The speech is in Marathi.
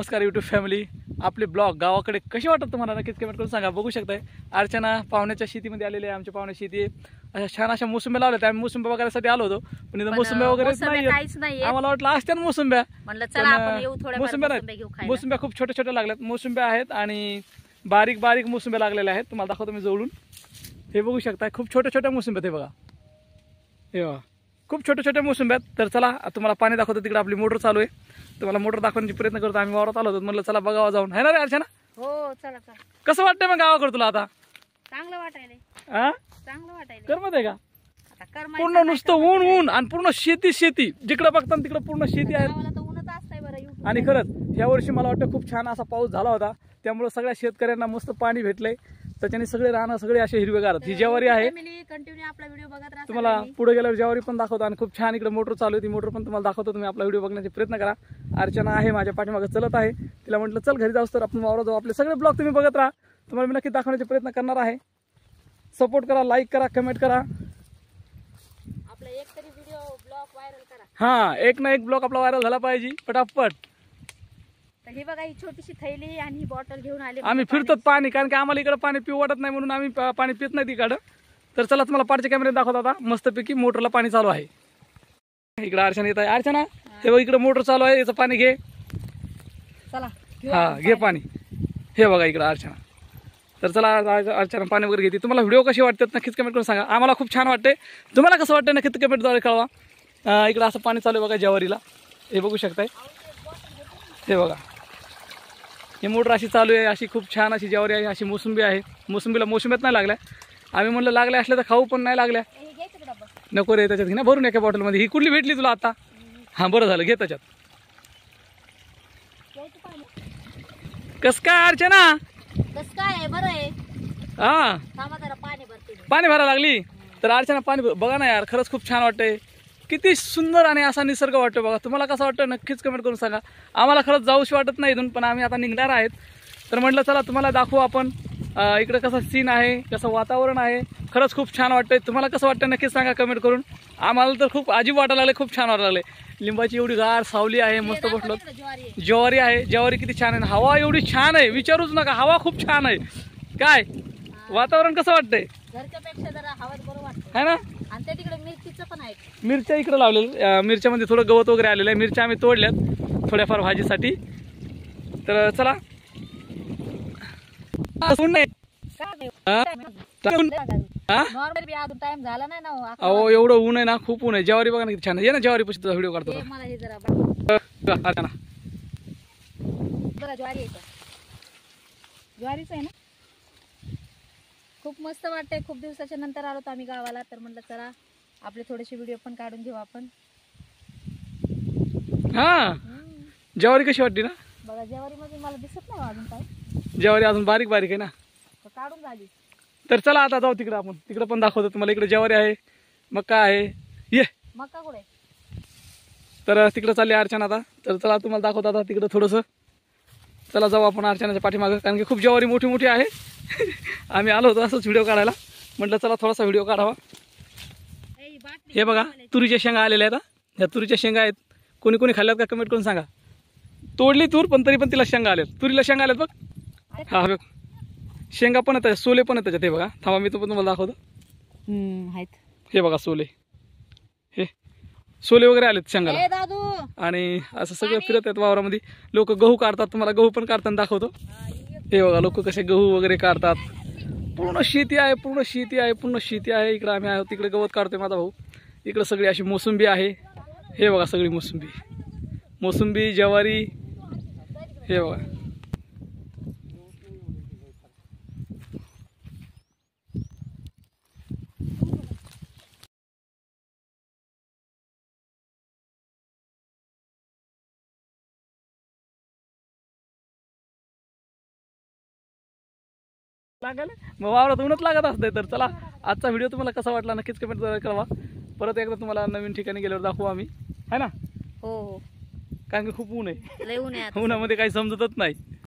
नमस्कार यूट्यूब फॅमिली. आपले ब्लॉग गावाकडे कसे वाटत तुम्हाला नक्कीच कमेंट करून सांगा. बघू शकताय अर्चना पाहुण्याच्या शेतीमध्ये आलेले आहे. आमच्या पाहुण्या शेती अशा छान अशा मोसंब्या लावल्या. आम्ही मोसंब्या वगैरेसाठी आलो होतो, पण इथं मोसंब्या वगैरे नाही. आम्हाला वाटलं असत्या मोसंब्या, मोसंब्या खूप छोट्या छोट्या लागल्यात. मोसंब्या आहेत आणि बारीक बारीक मोसंब्या लागलेल्या आहेत. तुम्हाला दाखवतो मी जवळून. हे बघू शकताय खूप छोट्या छोट्या मोसंब्या. ते बघा, हे बघा खूप छोट्या छोट्या मोसंब्यात. तर चला तुम्हाला पाणी दाखवतो. तिकडे आपली मोटर चालू आहे. तुम्हाला मोटर दाखवण्याचा प्रयत्न करतो. आम्ही वावरात आलो होतो, म्हटलं चला बघावं जाऊन. आहे ना रे अर्चना? हो चला चला. कसं वाटतंय मग गावाकडे तुला आता? चांगलं वाटायलंय. हा चांगलं वाटायलंय. करमत आहे का? आता कर्म पूर्ण नुसतं ऊन ऊन आणि पूर्ण शेती शेती. जिकडे बघता तिकडे पूर्ण शेती आहे. गावाला तर ऊनच असतंय बरं. YouTube आणि खरंच या वर्षी मला वाटतं खूप छान असा पाऊस झाला होता. त्यामुळे सगळ्या शेतकऱ्यांना मस्त पाणी भेटलंय. त्याच्याने सगळे राहणं सगळे असे हिरवेगार. ही ज्वारी आहे. कंटिन्यू आपला व्हिडिओ बघत राहा. तुम्हाला पुढे गेल्यावर ज्वारी पण दाखवतो आणि खूप छान इकडे मोटर चालू आहे. ती मोटर पण तुम्हाला दाखवतो. तुम्ही आपला व्हिडिओ बघण्याचा प्रयत्न करा. अर्चना आहे माझ्या पाठीमागे चलत आहे. तिला म्हटलं चल घरी जाऊस तर आपण वावरात जाऊ. आपले सगळे ब्लॉग तुम्ही बघत राहा. तुम्हाला मी नक्की दाखवण्याचा प्रयत्न करणार आहे. सपोर्ट करा, लाईक करा, कमेंट करा. आपला एक तरी व्हिडिओ ब्लॉग व्हायरल करा. हा, एक ना एक ब्लॉग आपला व्हायरल झाला पाहिजे पटापट. तर ही बघा, ही छोटीशी थैली आणि ही बॉटल घेऊन आली. आम्ही फिरतो पाणी, कारण की आम्हाला इकडे पाणी पिऊ वाटत नाही म्हणून आम्ही पाणी पित नाही तिकडं. तर चला तुम्हाला पाठच्या कॅमेऱ्यात दाखवतो. आता मस्तपैकी मोटरला पाणी चालू आहे. इकडे अर्चना येत आहे. अर्चना हे बघ, इकडे मोटर चालू आहे. याचं पाणी घे. चला हा घे पाणी. हे बघा इकडे अर्चना. तर चला अर्चना पाणी वगैरे घेते. तुम्हाला व्हिडिओ कसे वाटतात नक्कीच कमेंट करून सांगा. आम्हाला खूप छान वाटते. तुम्हाला कसं वाटतं नक्कीच कमेंटद्वारे कळवा. इकडे असं पाणी चालू आहे बघा ज्वारीला. हे बघू शकताय. हे बघा, ही मोटर अशी चालू आहे. अशी खूप छान अशी ज्वारी आहे. अशी मोसंबी आहे. मोसंबीला मोसंब्यात नाही लागल्या. आम्ही म्हणलं लागल्या असल्या तर खाऊ, पण नाही लागल्या. नको रे, त्याच्यात घे ना भरून एका बॉटलमध्ये. ही कुठली भेटली तुला आता? हां बरं झालं, घे त्याच्यात. कस काय अर्चना? कस काय बरं आहे. हा थांबा जरा पाणी भरते. पाणी भरायला लागली. तर अर्चना पाणी बघा ना यार, खरंच खूप छान वाटतंय. किती सुंदर आणि असा निसर्ग वाटतो बघा. तुम्हाला कसं वाटतं नक्कीच कमेंट करून सांगा. आम्हाला खरंच जाऊशी वाटत नाही इथून, पण आम्ही आता निघणार आहेत. तर म्हटलं चला तुम्हाला दाखवू आपण इकडे कसं सीन आहे, कसं वातावरण आहे. खरंच खूप छान वाटतंय. तुम्हाला कसं वाटतं नक्कीच सांगा कमेंट करून. आम्हाला तर खूप अजीब वाटायला लागले, खूप छान वाटायला लागले. लिंबाची एवढी गार सावली आहे, मस्त बसलो. ज्वारी आहे. ज्वारी किती छान आहे. हवा एवढी छान आहे, विचारूच नका. हवा खूप छान आहे. काय वातावरण कसं वाटतंय? घरच्यापेक्षा जरा हवा बरं वाटतं है ना. आणि त्या तिकडे मिरचीचं पण आहे. मिरच्या इकडे लावलेल्या. मिरच्यामध्ये थोडं गवत वगैरे आलेलं आहे. मिरच्या आम्ही तोडल्यात थोड्याफार भाजीसाठी. तर चला. टाइम झाला नाही ना. अहो एवढं ऊन आहे ना, खूप ऊन आहे. ज्वारी बघा ना किती छान आहे. ये ना ज्वारी पशी व्हिडिओ काढतो. मला हे जरा ज्वारी आहे. ज्वारीच आहे ना. खूप मस्त वाटतंय. खूप दिवसाच्या नंतर आलो आम्ही गावाला. तर म्हटलं चला आपले थोडेसे व्हिडिओ पण काढून घेऊ आपण. हा, ज्वारी कशी वाटते ना? बघा ज्वारी मध्ये मला दिसत नाही अजून काय. ज्वारी अजून बारीक बारीक आहे ना. काढून झाली. तर चला आता जाऊ तिकडे आपण. तिकडे पण दाखवतो तुम्हाला. इकडे ज्वारी आहे, मका आहे. ये मका कुठे? तर तिकडे चालली अर्चना आता. तर चला तुम्हाला दाखवतो आता तिकडे थोडंसं. चला जाऊ आपण अर्चनाच्या पाठीमागं, कारण की खूप ज्वारी मोठी मोठी आहे. आम्ही आलो होतो असंच व्हिडिओ काढायला. म्हटलं चला थोडासा व्हिडिओ काढावा. हे बघा तुरीच्या शेंगा आलेल्या आहेत. ह्या तुरीच्या शेंगा आहेत. कोणी कोणी खाल्ल्यात का कमेंट करून सांगा. तोडली तूर, पण तरी पण तिला शेंगा आल्यात. तुरीला शेंगा आल्यात बघ. हा बघ, शेंगा पण आहेत, सोले पण आहेत त्याच्यात. हे बघा, थांबा मी तो पण तुम्हाला दाखवतो. हे बघा सोले, हे सोले वगैरे आलेत शेंगाला. आणि असं सगळं फिरत आहेत वावरामध्ये. लोक गहू काढतात. तुम्हाला गहू पण काढताना दाखवतो. हे बघा लोक कसे गहू वगैरे काढतात. पूर्ण शेती आहे, पूर्ण शेती आहे, पूर्ण शेती आहे. इकडे आम्ही आहोत. तिकडे गवत काढतोय माझा भाऊ. इकडे सगळी अशी मोसंबी आहे. हे बघा सगळी मोसंबी, मोसंबी ज्वारी. हे बघा लागेल मग वावरात ऊनच लागत असते. तर चला आजचा व्हिडिओ तुम्हाला कसा वाटला नक्कीच कमेंट करा. परत एकदा तुम्हाला नवीन ठिकाणी गेल्यावर दाखवू आम्ही, है ना. हो हो, कारण की खूप ऊन आहे. लय ऊन आहे. उन्हामध्ये काही समजतच नाही.